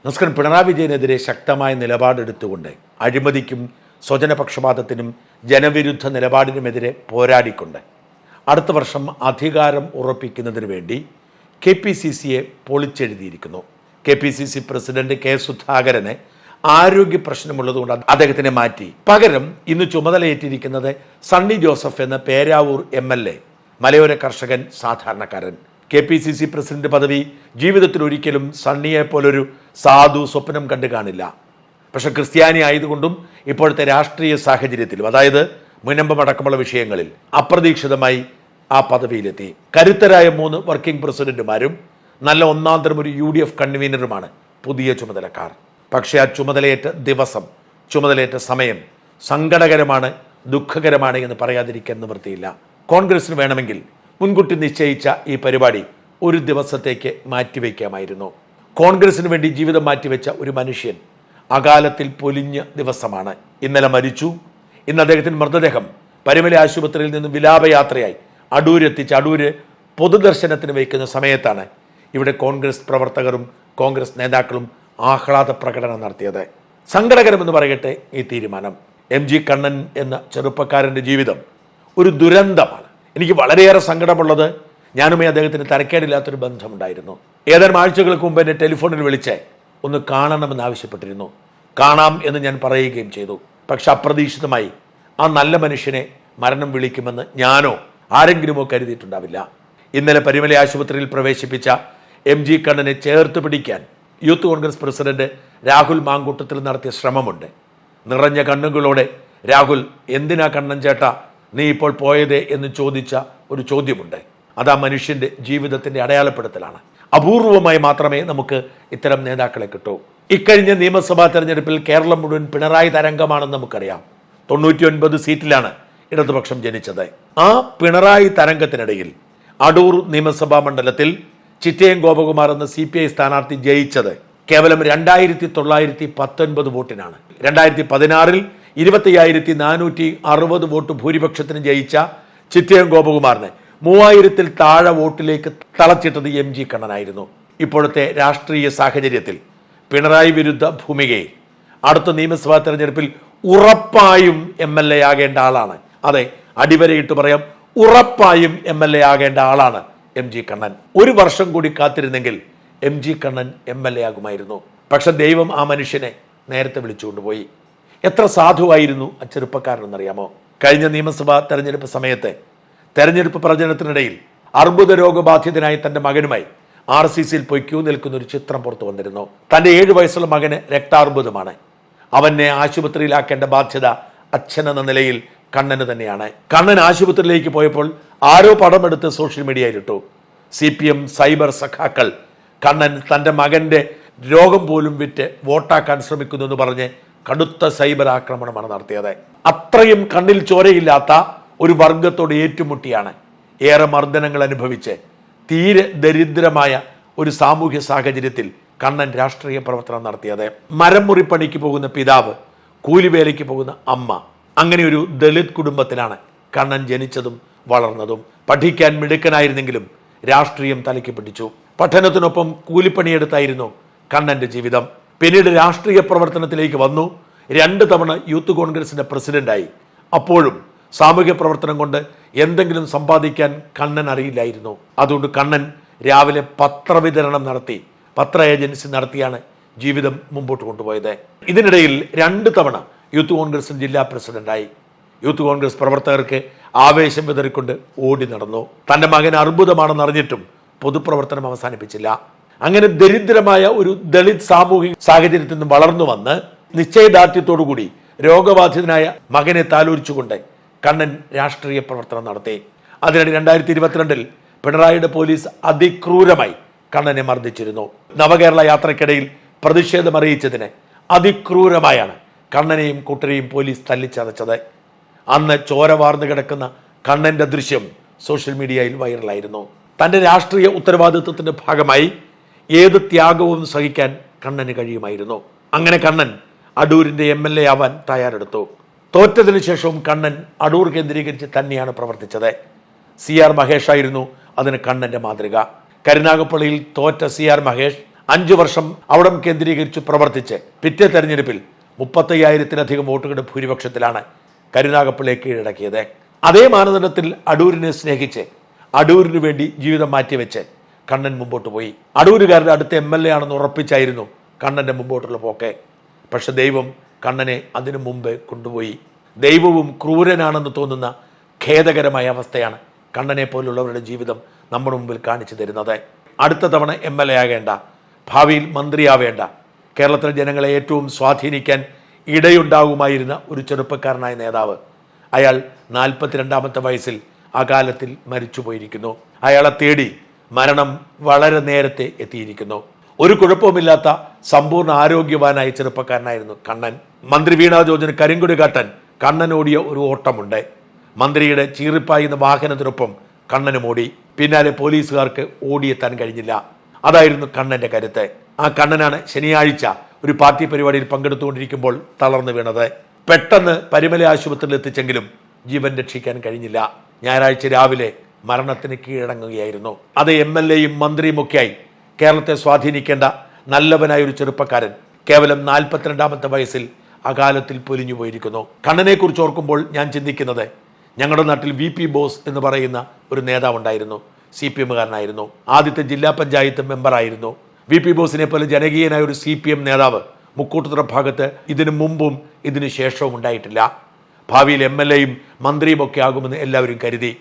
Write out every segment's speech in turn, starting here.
നമസ്കാരം. പിണറായി വിജയനെതിരെ ശക്തമായ നിലപാടെടുത്തുകൊണ്ട് അഴിമതിക്കും സ്വജനപക്ഷപാതത്തിനും ജനവിരുദ്ധ നിലപാടിനുമെതിരെ പോരാടിക്കൊണ്ട് അടുത്ത വർഷം അധികാരം ഉറപ്പിക്കുന്നതിന് വേണ്ടി KPCCയെ പൊളിച്ചെഴുതിയിരിക്കുന്നു. KPCC president K. സുധാകരന് ആരോഗ്യ പ്രശ്നമുള്ളതുകൊണ്ട് അദ്ദേഹത്തിനെ മാറ്റി പകരം ഇന്ന് ചുമതലയേറ്റിരിക്കുന്നത് സണ്ണി ജോസഫ് എന്ന പേരാവൂർ MLA, മലയോര കർഷകൻ, സാധാരണക്കാരൻ. KPCC പ്രസിഡന്റ് പദവി ജീവിതത്തിൽ ഒരിക്കലും സണ്ണിയെ പോലൊരു സാധു സ്വപ്നം കണ്ടു കാണില്ല. പക്ഷെ ക്രിസ്ത്യാനി ആയതുകൊണ്ടും ഇപ്പോഴത്തെ രാഷ്ട്രീയ സാഹചര്യത്തിലും, അതായത് മുനമ്പമടക്കമുള്ള വിഷയങ്ങളിൽ അപ്രതീക്ഷിതമായി ആ പദവിയിലെത്തി. കരുത്തരായ 3 വർക്കിംഗ് പ്രസിഡന്റുമാരും നല്ല ഒന്നാന്തരം ഒരു UDF കൺവീനറുമാണ് പുതിയ ചുമതലക്കാർ. പക്ഷേ ആ ചുമതലയേറ്റ ദിവസം, ചുമതലയേറ്റ സമയം സങ്കടകരമാണ്, ദുഃഖകരമാണ് എന്ന് പറയാതിരിക്കാൻ നിവൃത്തിയില്ല. കോൺഗ്രസിന് വേണമെങ്കിൽ മുൻകൂട്ടി നിശ്ചയിച്ച ഈ പരിപാടി ഒരു ദിവസത്തേക്ക് മാറ്റിവെക്കാമായിരുന്നു. കോൺഗ്രസിന് വേണ്ടി ജീവിതം മാറ്റിവെച്ച ഒരു മനുഷ്യൻ അകാലത്തിൽ പൊലിഞ്ഞ ദിവസമാണ്. ഇന്നലെ മരിച്ചു. ഇന്ന് അദ്ദേഹത്തിന് മൃതദേഹം പരുമല ആശുപത്രിയിൽ നിന്ന് വിലാപയാത്രയായി അടൂരെത്തിച്ച് അടൂര് പൊതുദർശനത്തിന് വയ്ക്കുന്ന സമയത്താണ് ഇവിടെ കോൺഗ്രസ് പ്രവർത്തകരും കോൺഗ്രസ് നേതാക്കളും ആഹ്ലാദ പ്രകടനം നടത്തിയത്. സങ്കടകരമെന്ന് പറയട്ടെ ഈ തീരുമാനം. MG കണ്ണൻ എന്ന ചെറുപ്പക്കാരൻ്റെ ജീവിതം ഒരു ദുരന്തമാണ്. എനിക്ക് വളരെയേറെ സങ്കടമുള്ളത്, ഞാനുമായി അദ്ദേഹത്തിന് തരക്കേടില്ലാത്തൊരു ബന്ധമുണ്ടായിരുന്നു. ഏതാനും ആഴ്ചകൾക്ക് മുമ്പ് എന്നെ ടെലിഫോണിൽ വിളിച്ച് ഒന്ന് കാണണമെന്ന് ആവശ്യപ്പെട്ടിരുന്നു. കാണാം എന്ന് ഞാൻ പറയുകയും ചെയ്തു. പക്ഷെ അപ്രതീക്ഷിതമായി ആ നല്ല മനുഷ്യനെ മരണം വിളിക്കുമെന്ന് ഞാനോ ആരെങ്കിലുമോ കരുതിയിട്ടുണ്ടാവില്ല. ഇന്നലെ പരുമല ആശുപത്രിയിൽ പ്രവേശിപ്പിച്ച MG കണ്ണനെ ചേർത്ത് പിടിക്കാൻ യൂത്ത് കോൺഗ്രസ് പ്രസിഡന്റ് രാഹുൽ മാങ്കൂട്ടത്തിൽ നടത്തിയ ശ്രമമുണ്ട്. നിറഞ്ഞ കണ്ണുകളോടെ രാഹുൽ, എന്തിനാ കണ്ണൻ ചേട്ടാ നീ ഇപ്പോൾ പോയതേ എന്ന് ചോദിച്ച ഒരു ചോദ്യമുണ്ട്. അത് ആ മനുഷ്യന്റെ ജീവിതത്തിന്റെ അടയാളപ്പെടുത്തലാണ്. അപൂർവമായി മാത്രമേ നമുക്ക് ഇത്തരം നേതാക്കളെ കിട്ടൂ. ഇക്കഴിഞ്ഞ നിയമസഭാ തെരഞ്ഞെടുപ്പിൽ കേരളം മുഴുവൻ പിണറായി തരംഗമാണെന്ന് നമുക്കറിയാം. 99 സീറ്റിലാണ് ഇടതുപക്ഷം ജനിച്ചത്. ആ പിണറായി തരംഗത്തിനിടയിൽ അടൂർ നിയമസഭാ മണ്ഡലത്തിൽ ചിറ്റയം ഗോപകുമാർ എന്ന CPI സ്ഥാനാർത്ഥി ജയിച്ചത് കേവലം 2919 വോട്ടിനാണ്. 2016-ൽ 25,460 വോട്ട് ഭൂരിപക്ഷത്തിന് ജയിച്ച ചിറ്റയം ഗോപകുമാറിന് 3000-ൽ താഴെ വോട്ടിലേക്ക് തളച്ചിട്ടത് MG കണ്ണനായിരുന്നു. ഇപ്പോഴത്തെ രാഷ്ട്രീയ സാഹചര്യത്തിൽ പിണറായി വിരുദ്ധ ഭൂമികയിൽ അടുത്ത നിയമസഭാ തെരഞ്ഞെടുപ്പിൽ ഉറപ്പായും MLA ആകേണ്ട ആളാണ്. അതെ, അടിവരയിട്ട് പറയാം, ഉറപ്പായും MLA ആകേണ്ട ആളാണ് MG കണ്ണൻ. ഒരു വർഷം കൂടി കാത്തിരുന്നെങ്കിൽ MG കണ്ണൻ MLA ആകുമായിരുന്നു. പക്ഷെ ദൈവം ആ മനുഷ്യനെ നേരത്തെ വിളിച്ചുകൊണ്ടുപോയി. എത്ര സാധുവായിരുന്നു ആ ചെറുപ്പക്കാരനെന്നറിയാമോ? കഴിഞ്ഞ നിയമസഭാ തെരഞ്ഞെടുപ്പ് സമയത്ത് തെരഞ്ഞെടുപ്പ് പ്രചരണത്തിനിടയിൽ അർബുദ രോഗബാധിതനായി തന്റെ മകനുമായി RCCയിൽ പോയി ക്യൂ നിൽക്കുന്ന ഒരു ചിത്രം പുറത്തു വന്നിരുന്നു. തന്റെ 7 വയസ്സുള്ള മകന് രക്താർബുദമാണ്. അവനെ ആശുപത്രിയിലാക്കേണ്ട ബാധ്യത അച്ഛനെന്ന നിലയിൽ കണ്ണന് തന്നെയാണ്. കണ്ണൻ ആശുപത്രിയിലേക്ക് പോയപ്പോൾ ആരോ പടമെടുത്ത് സോഷ്യൽ മീഡിയയിലിട്ടു. CPM സൈബർ സഖാക്കൾ കണ്ണൻ തന്റെ മകന്റെ രോഗം പോലും വിറ്റ് വോട്ടാക്കാൻ ശ്രമിക്കുന്നു എന്ന് പറഞ്ഞ് കടുത്ത സൈബർ ആക്രമണമാണ് നടത്തിയത്. അത്രയും കണ്ണിൽ ചോരയില്ലാത്ത ഒരു വർഗത്തോട് ഏറ്റുമുട്ടിയാണ് ഏറെ മർദ്ദനങ്ങൾ അനുഭവിച്ച് തീരെ ദരിദ്രമായ ഒരു സാമൂഹ്യ സാഹചര്യത്തിൽ കണ്ണൻ രാഷ്ട്രീയ പ്രവർത്തനം നടത്തിയത്. മരം മുറിപ്പണിക്ക് പോകുന്ന പിതാവ്, കൂലിവേലയ്ക്ക് പോകുന്ന അമ്മ, അങ്ങനെ ഒരു ദളിത് കുടുംബത്തിലാണ് കണ്ണൻ ജനിച്ചതും വളർന്നതും. പഠിക്കാൻ മിടുക്കനായിരുന്നെങ്കിലും രാഷ്ട്രീയം തലയ്ക്ക് പിടിച്ചു. പഠനത്തിനൊപ്പം കൂലിപ്പണിയെടുത്തായിരുന്നു കണ്ണന്റെ ജീവിതം. പിന്നീട് രാഷ്ട്രീയ പ്രവർത്തനത്തിലേക്ക് വന്നു. 2 തവണ യൂത്ത് കോൺഗ്രസിന്റെ പ്രസിഡന്റായി. അപ്പോഴും സാമൂഹ്യ പ്രവർത്തനം കൊണ്ട് എന്തെങ്കിലും സമ്പാദിക്കാൻ കണ്ണൻ അറിയില്ലായിരുന്നു. അതുകൊണ്ട് കണ്ണൻ രാവിലെ പത്രവിതരണം നടത്തി, പത്ര ഏജൻസി നടത്തിയാണ് ജീവിതം മുമ്പോട്ട് കൊണ്ടുപോയത്. ഇതിനിടയിൽ 2 തവണ യൂത്ത് കോൺഗ്രസ് ജില്ലാ പ്രസിഡന്റായി. യൂത്ത് കോൺഗ്രസ് പ്രവർത്തകർക്ക് ആവേശം വിതറിക്കൊണ്ട് ഓടി നടന്നു. തന്റെ മകൻ അർബുദമാണെന്ന് അറിഞ്ഞിട്ടും പൊതുപ്രവർത്തനം അവസാനിപ്പിച്ചില്ല. അങ്ങനെ ദരിദ്രമായ ഒരു ദളിത് സാമൂഹിക സാഹചര്യത്തിൽ നിന്ന് വളർന്നു വന്ന് നിശ്ചയദാർഢ്യത്തോടുകൂടി രോഗബാധിതനായ മകനെ താലോലിച്ചുകൊണ്ട് കണ്ണൻ രാഷ്ട്രീയ പ്രവർത്തനം നടത്തി. അതിനിടെ 2022-ൽ പിണറായിയുടെ പോലീസ് അതിക്രൂരമായി കണ്ണനെ മർദ്ദിച്ചിരുന്നു. നവകേരള യാത്രയ്ക്കിടയിൽ പ്രതിഷേധം അറിയിച്ചതിന് അതിക്രൂരമായാണ് കണ്ണനെയും കൂട്ടരെയും പോലീസ് തല്ലിച്ചതച്ചത്. അന്ന് ചോര വാർന്നു കിടക്കുന്ന കണ്ണന്റെ ദൃശ്യം സോഷ്യൽ മീഡിയയിൽ വൈറലായിരുന്നു. തന്റെ രാഷ്ട്രീയ ഉത്തരവാദിത്വത്തിന്റെ ഭാഗമായി ഏത് ത്യാഗവും സഹിക്കാൻ കണ്ണന് കഴിയുമായിരുന്നു. അങ്ങനെ കണ്ണൻ അടൂരിന്റെ MLA ആവാൻ തയ്യാറെടുത്തു. തോറ്റതിനു ശേഷവും കണ്ണൻ അടൂർ കേന്ദ്രീകരിച്ച് തന്നെയാണ് പ്രവർത്തിച്ചത്. CR മഹേഷ് ആയിരുന്നു അതിന് കണ്ണന്റെ മാതൃക. കരുനാഗപ്പള്ളിയിൽ തോറ്റ CR മഹേഷ് 5 വർഷം അവിടം കേന്ദ്രീകരിച്ച് പ്രവർത്തിച്ച് പിറ്റേ തെരഞ്ഞെടുപ്പിൽ 35,000-ലധികം വോട്ടുകളുടെ ഭൂരിപക്ഷത്തിലാണ് കരുനാഗപ്പള്ളിയെ കീഴടക്കിയത്. അതേ മാനദണ്ഡത്തിൽ അടൂരിനെ സ്നേഹിച്ച് അടൂരിനു വേണ്ടി ജീവിതം മാറ്റിവെച്ച് കണ്ണൻ മുമ്പോട്ട് പോയി. അടൂരുകാരുടെ അടുത്ത MLA ആണെന്ന് ഉറപ്പിച്ചായിരുന്നു കണ്ണന്റെ മുമ്പോട്ടുള്ള പോക്കെ. പക്ഷെ ദൈവം കണ്ണനെ അതിനു മുമ്പ് കൊണ്ടുപോയി. ദൈവവും ക്രൂരനാണെന്ന് തോന്നുന്ന ഖേദകരമായ അവസ്ഥയാണ് കണ്ണനെ പോലുള്ളവരുടെ ജീവിതം നമ്മുടെ മുമ്പിൽ കാണിച്ചു തരുന്നത്. അടുത്ത തവണ MLA ആകേണ്ട, ഭാവിയിൽ മന്ത്രിയാവേണ്ട, കേരളത്തിലെ ജനങ്ങളെ ഏറ്റവും സ്വാധീനിക്കാൻ ഇടയുണ്ടാകുമായിരുന്ന ഒരു ചെറുപ്പക്കാരനായ നേതാവ്, അയാൾ 42-ാമത്തെ വയസ്സിൽ അകാലത്തിൽ മരിച്ചുപോയിരിക്കുന്നു. അയാളെ തേടി മരണം വളരെ നേരത്തെ എത്തിയിരിക്കുന്നു. ഒരു കുഴപ്പവുമില്ലാത്ത സമ്പൂർണ്ണ ആരോഗ്യവാനായ ചെറുപ്പക്കാരനായിരുന്നു കണ്ണൻ. മന്ത്രി വീണ ജോർജിന് കരിങ്കൊടി കാട്ടാൻ കണ്ണൻ ഓടിയ ഒരു ഓട്ടമുണ്ട്. മന്ത്രിയുടെ ചീറിപ്പായുന്ന വാഹനത്തിനൊപ്പം കണ്ണനും ഓടി. പിന്നാലെ പോലീസുകാർക്ക് ഓടിയെത്താൻ കഴിഞ്ഞില്ല. അതായിരുന്നു കണ്ണന്റെ കരുത്ത്. ആ കണ്ണനാണ് ശനിയാഴ്ച ഒരു പാർട്ടി പരിപാടിയിൽ പങ്കെടുത്തുകൊണ്ടിരിക്കുമ്പോൾ തളർന്നു വീണത്. പെട്ടെന്ന് പരിമല ആശുപത്രിയിൽ എത്തിച്ചെങ്കിലും ജീവൻ രക്ഷിക്കാൻ കഴിഞ്ഞില്ല. ഞായറാഴ്ച രാവിലെ മരണത്തിന് കീഴടങ്ങുകയായിരുന്നു. അത് MLA-യും മന്ത്രിയുമൊക്കെയായി കേരളത്തെ സ്വാധീനിക്കേണ്ട നല്ലവനായ ഒരു ചെറുപ്പക്കാരൻ കേവലം 42-ാമത്തെ വയസ്സിൽ അകാലത്തിൽ പൊലിഞ്ഞു പോയിരിക്കുന്നു. കണ്ണനെ കുറിച്ച് ഓർക്കുമ്പോൾ ഞാൻ ചിന്തിക്കുന്നത്, ഞങ്ങളുടെ നാട്ടിൽ VP ബോസ് എന്ന് പറയുന്ന ഒരു നേതാവുണ്ടായിരുന്നു. CPM-കാരനായിരുന്നു. ആദ്യത്തെ ജില്ലാ പഞ്ചായത്ത് മെമ്പറായിരുന്നു. VP ബോസിനെ പോലെ ജനകീയനായ ഒരു CPM നേതാവ് മുക്കൂട്ടുതറ ഭാഗത്ത് ഇതിനു മുമ്പും ഇതിനു ശേഷവും ഉണ്ടായിട്ടില്ല. ഭാവിയിൽ MLA-യും മന്ത്രിയും ഒക്കെ ആകുമെന്ന് എല്ലാവരും കരുതി.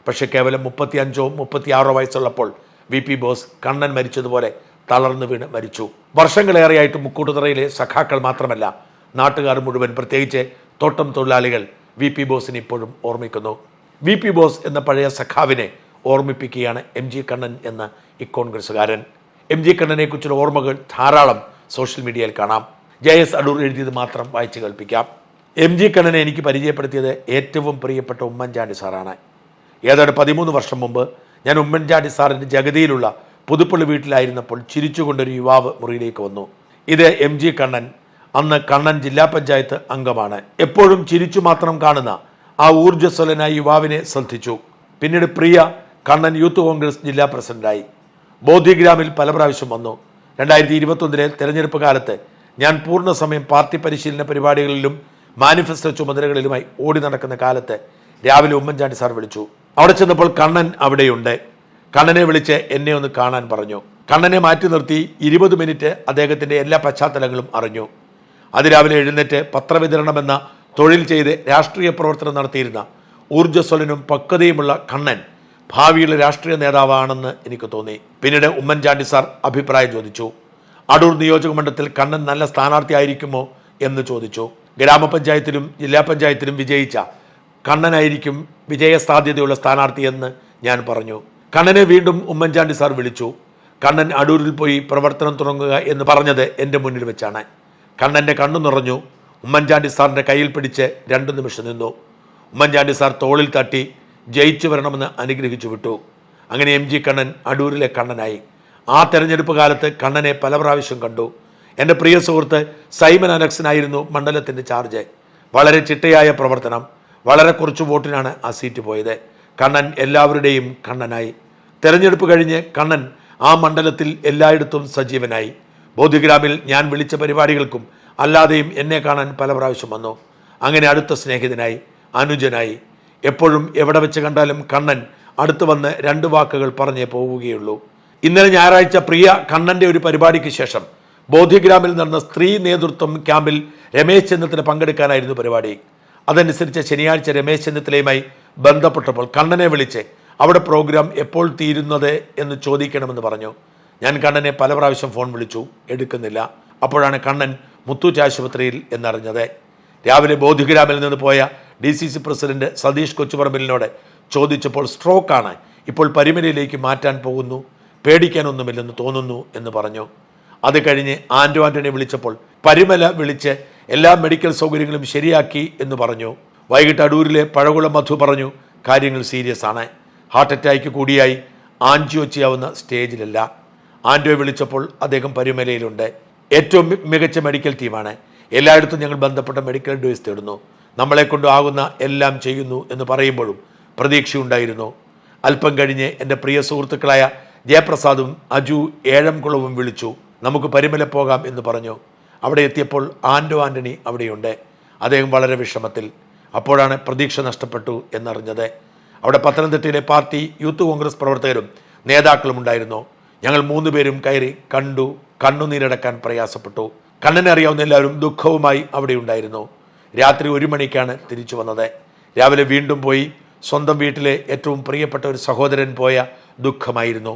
പക്ഷെ കേവലം 35-ഓ 36-ഓ വയസ്സുള്ളപ്പോൾ VP ബോസ് കണ്ണൻ മരിച്ചതുപോലെ തളർന്നു വീണ് മരിച്ചു. വർഷങ്ങളേറെയായിട്ട് മുക്കൂട്ടുതറയിലെ സഖാക്കൾ മാത്രമല്ല, നാട്ടുകാർ മുഴുവൻ, പ്രത്യേകിച്ച് തോട്ടം തൊഴിലാളികൾ VP ബോസിനെ ഇപ്പോഴും ഓർമ്മിക്കുന്നു. VP ബോസ് എന്ന പഴയ സഖാവിനെ ഓർമ്മിപ്പിക്കുകയാണ് MG കണ്ണൻ എന്ന ഈ കോൺഗ്രസ്സുകാരൻ. MG കണ്ണനെ കുറിച്ചുള്ള ഓർമ്മകൾ ധാരാളം സോഷ്യൽ മീഡിയയിൽ കാണാം. JS അടൂർ എഴുതിയത് മാത്രം വായിച്ചു കേൾപ്പിക്കാം. MG കണ്ണനെ എനിക്ക് പരിചയപ്പെടുത്തിയത് ഏറ്റവും പ്രിയപ്പെട്ട ഉമ്മൻചാണ്ടി സാറാണ്. ഏതാണ്ട് 13 വർഷം മുമ്പ് ഞാൻ ഉമ്മൻചാണ്ടി സാറിൻ്റെ ജഗതിയിലുള്ള പുതുപ്പള്ളി വീട്ടിലായിരുന്നപ്പോൾ ചിരിച്ചുകൊണ്ടൊരു യുവാവ് മുറിയിലേക്ക് വന്നു. ഇത് MG കണ്ണൻ. അന്ന് കണ്ണൻ ജില്ലാ പഞ്ചായത്ത് അംഗമാണ്. എപ്പോഴും ചിരിച്ചു മാത്രം കാണുന്ന ആ ഊർജ്ജസ്വലനായ യുവാവിനെ ശ്രദ്ധിച്ചു. പിന്നീട് പ്രിയ കണ്ണൻ യൂത്ത് കോൺഗ്രസ് ജില്ലാ പ്രസിഡന്റായി. ബോധിഗ്രാമിൽ പല പ്രാവശ്യം വന്നു. 2021-ലെ തെരഞ്ഞെടുപ്പ് കാലത്ത് ഞാൻ പൂർണ്ണ സമയം പാർട്ടി പരിശീലന പരിപാടികളിലും മാനിഫെസ്റ്റോ ചുമതലകളിലുമായി ഓടി നടക്കുന്ന കാലത്ത് രാവിലെ ഉമ്മൻചാണ്ടി സാർ വിളിച്ചു. അവിടെ ചെന്നപ്പോൾ കണ്ണൻ അവിടെയുണ്ട്. കണ്ണനെ വിളിച്ച് എന്നെ ഒന്ന് കാണാൻ പറഞ്ഞു. കണ്ണനെ മാറ്റി നിർത്തി 20 മിനിറ്റ് അദ്ദേഹത്തിൻ്റെ എല്ലാ പശ്ചാത്തലങ്ങളും അറിഞ്ഞു. അതിരാവിലെ എഴുന്നേറ്റ് പത്രവിതരണമെന്ന തൊഴിൽ ചെയ്ത് രാഷ്ട്രീയ പ്രവർത്തനം നടത്തിയിരുന്ന ഊർജ്ജസ്വലനും പക്വതയുമുള്ള കണ്ണൻ ഭാവിയിലെ രാഷ്ട്രീയ നേതാവാണെന്ന് എനിക്ക് തോന്നി. പിന്നീട് ഉമ്മൻചാണ്ടി സാർ അഭിപ്രായം ചോദിച്ചു. അടൂർ നിയോജക മണ്ഡലത്തിൽ കണ്ണൻ നല്ല സ്ഥാനാർത്ഥിയായിരിക്കുമോ എന്ന് ചോദിച്ചു. ഗ്രാമപഞ്ചായത്തിലും ജില്ലാ പഞ്ചായത്തിലും വിജയിച്ച കണ്ണനായിരിക്കും വിജയസാധ്യതയുള്ള സ്ഥാനാർത്ഥിയെന്ന് ഞാൻ പറഞ്ഞു. കണ്ണനെ വീണ്ടും ഉമ്മൻചാണ്ടി സാർ വിളിച്ചു. കണ്ണൻ അടൂരിൽ പോയി പ്രവർത്തനം തുടങ്ങുക എന്ന് പറഞ്ഞത് എൻ്റെ മുന്നിൽ വെച്ചാണ്. കണ്ണൻ്റെ കണ്ണു നിറഞ്ഞു. ഉമ്മൻചാണ്ടി സാറിൻ്റെ കയ്യിൽ പിടിച്ച് 2 നിമിഷം നിന്നു. ഉമ്മൻചാണ്ടി സാർ തോളിൽ തട്ടി ജയിച്ചു വരണമെന്ന് അനുഗ്രഹിച്ചു വിട്ടു. അങ്ങനെ MG കണ്ണൻ അടൂരിലെ കണ്ണനായി. ആ തെരഞ്ഞെടുപ്പ് കാലത്ത് കണ്ണനെ പല പ്രാവശ്യം കണ്ടു. എൻ്റെ പ്രിയ സുഹൃത്ത് സൈമൻ അലക്സനായിരുന്നു മണ്ഡലത്തിൻ്റെ ചാർജ്. വളരെ ചിട്ടയായ പ്രവർത്തനം. വളരെ കുറച്ച് വോട്ടിനാണ് ആ സീറ്റ് പോയത്. കണ്ണൻ എല്ലാവരുടെയും കണ്ണനായി. തെരഞ്ഞെടുപ്പ് കഴിഞ്ഞ് കണ്ണൻ ആ മണ്ഡലത്തിൽ എല്ലായിടത്തും സജീവനായി. ബോധിഗ്രാമിൽ ഞാൻ വിളിച്ച പരിപാടികൾക്കും അല്ലാതെയും എന്നെ കാണാൻ പല പ്രാവശ്യം വന്നു. അങ്ങനെ അടുത്ത സ്നേഹിതനായി, അനുജനായി. എപ്പോഴും എവിടെ വെച്ച് കണ്ടാലും കണ്ണൻ അടുത്ത് വന്ന് 2 വാക്കുകൾ പറഞ്ഞേ പോവുകയുള്ളൂ. ഇന്നലെ ഞായറാഴ്ച പ്രിയ കണ്ണൻ്റെ ഒരു പരിപാടിക്ക് ശേഷം ബോധിഗ്രാമിൽ നടന്ന സ്ത്രീ നേതൃത്വം ക്യാമ്പിൽ രമേശ് ചെന്നിത്തല പങ്കെടുക്കാനായിരുന്നു പരിപാടി. അതനുസരിച്ച് ശനിയാഴ്ച രമേശ് ചെന്നിത്തലയുമായി ബന്ധപ്പെട്ടപ്പോൾ കണ്ണനെ വിളിച്ച് അവിടെ പ്രോഗ്രാം എപ്പോൾ തീരുന്നത് എന്ന് ചോദിക്കണമെന്ന് പറഞ്ഞു. ഞാൻ കണ്ണനെ പല പ്രാവശ്യം ഫോൺ വിളിച്ചു, എടുക്കുന്നില്ല. അപ്പോഴാണ് കണ്ണൻ മുത്തൂറ്റ് ആശുപത്രിയിൽ എന്നറിഞ്ഞത്. രാവിലെ ബോധിഗ്രാമിൽ നിന്ന് പോയ DCC പ്രസിഡന്റ് സതീഷ് കൊച്ചുപറമ്പിലിനോട് ചോദിച്ചപ്പോൾ സ്ട്രോക്കാണ്, ഇപ്പോൾ പരിമലയിലേക്ക് മാറ്റാൻ പോകുന്നു, പേടിക്കാനൊന്നുമില്ലെന്ന് തോന്നുന്നു എന്ന് പറഞ്ഞു. അത് കഴിഞ്ഞ് ആൻ്റണി വിളിച്ചപ്പോൾ പരിമല വിളിച്ച് എല്ലാ മെഡിക്കൽ സൗകര്യങ്ങളും ശരിയാക്കി എന്ന് പറഞ്ഞു. വൈകിട്ട് അടൂരിലെ പഴകുളം മധു പറഞ്ഞു, കാര്യങ്ങൾ സീരിയസ് ആണ്, ഹാർട്ട് അറ്റാക്ക് കൂടിയായി, ആൻജിയോ ചെയ്യാവുന്ന സ്റ്റേജിലല്ല. ആൻറ്റോയെ വിളിച്ചപ്പോൾ അദ്ദേഹം പരിമലയിലുണ്ട്. ഏറ്റവും മികച്ച മെഡിക്കൽ ടീമാണ്. എല്ലായിടത്തും ഞങ്ങൾ ബന്ധപ്പെട്ട മെഡിക്കൽ അഡ്വൈസ് തേടുന്നു, നമ്മളെ കൊണ്ടാകുന്ന എല്ലാം ചെയ്യുന്നു എന്ന് പറയുമ്പോഴും പ്രതീക്ഷയുണ്ടായിരുന്നു. അല്പം കഴിഞ്ഞ് എൻ്റെ പ്രിയ സുഹൃത്തുക്കളായ ജയപ്രസാദും അജു ഏഴംകുളവും വിളിച്ചു. നമുക്ക് പരിമല പോകാം എന്ന് പറഞ്ഞു. അവിടെ എത്തിയപ്പോൾ ആൻ്റണി അവിടെയുണ്ട്. അദ്ദേഹം വളരെ വിഷമത്തിൽ. അപ്പോഴാണ് പ്രതീക്ഷ നഷ്ടപ്പെട്ടു എന്നറിഞ്ഞത്. അവിടെ പത്തനംതിട്ടയിലെ പാർട്ടി യൂത്ത് കോൺഗ്രസ് പ്രവർത്തകരും നേതാക്കളും ഉണ്ടായിരുന്നു. ഞങ്ങൾ 3 പേരും കയറി കണ്ടു. കണ്ണുനീരടക്കാൻ പ്രയാസപ്പെട്ടു. കണ്ണനെ അറിയാവുന്ന എല്ലാവരും ദുഃഖവുമായി അവിടെ ഉണ്ടായിരുന്നു. രാത്രി 1 മണിക്കാണ് തിരിച്ചു വന്നത്. രാവിലെ വീണ്ടും പോയി. സ്വന്തം വീട്ടിലെ ഏറ്റവും പ്രിയപ്പെട്ട ഒരു സഹോദരൻ പോയ ദുഃഖമായിരുന്നു.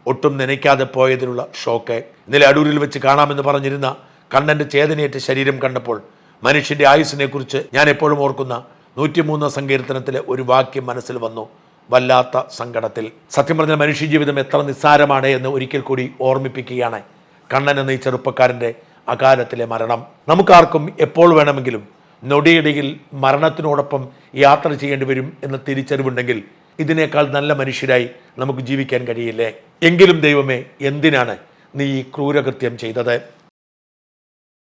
ഒട്ടും നനയ്ക്കാതെ പോയതിലുള്ള ഷോക്ക്. ഇന്നലെ അടൂരിൽ വെച്ച് കാണാമെന്ന് പറഞ്ഞിരുന്ന കണ്ണൻ്റെ ചേതനയേറ്റ ശരീരം കണ്ടപ്പോൾ മനുഷ്യൻ്റെ ആയുസ്സിനെ കുറിച്ച് ഞാൻ എപ്പോഴും ഓർക്കുന്ന 103 സങ്കീർത്തനത്തിലെ ഒരു വാക്യം മനസ്സിൽ വന്നു. വല്ലാത്ത സങ്കടത്തിൽ. സത്യം പറഞ്ഞാൽ മനുഷ്യ ജീവിതം എത്ര നിസ്സാരമാണ് എന്ന് ഒരിക്കൽ കൂടി ഓർമ്മിപ്പിക്കുകയാണ് കണ്ണൻ എന്ന ഈ ചെറുപ്പക്കാരൻ്റെ അകാലത്തിലെ മരണം. നമുക്കാർക്കും എപ്പോൾ വേണമെങ്കിലും നൊടിയിടയിൽ മരണത്തിനോടൊപ്പം യാത്ര ചെയ്യേണ്ടി വരും എന്ന തിരിച്ചറിവുണ്ടെങ്കിൽ ഇതിനേക്കാൾ നല്ല മനുഷ്യരായി നമുക്ക് ജീവിക്കാൻ കഴിയില്ലേ? എങ്കിലും ദൈവമേ, എന്തിനാണ് നീ ഈ ക്രൂരകൃത്യം ചെയ്തത്?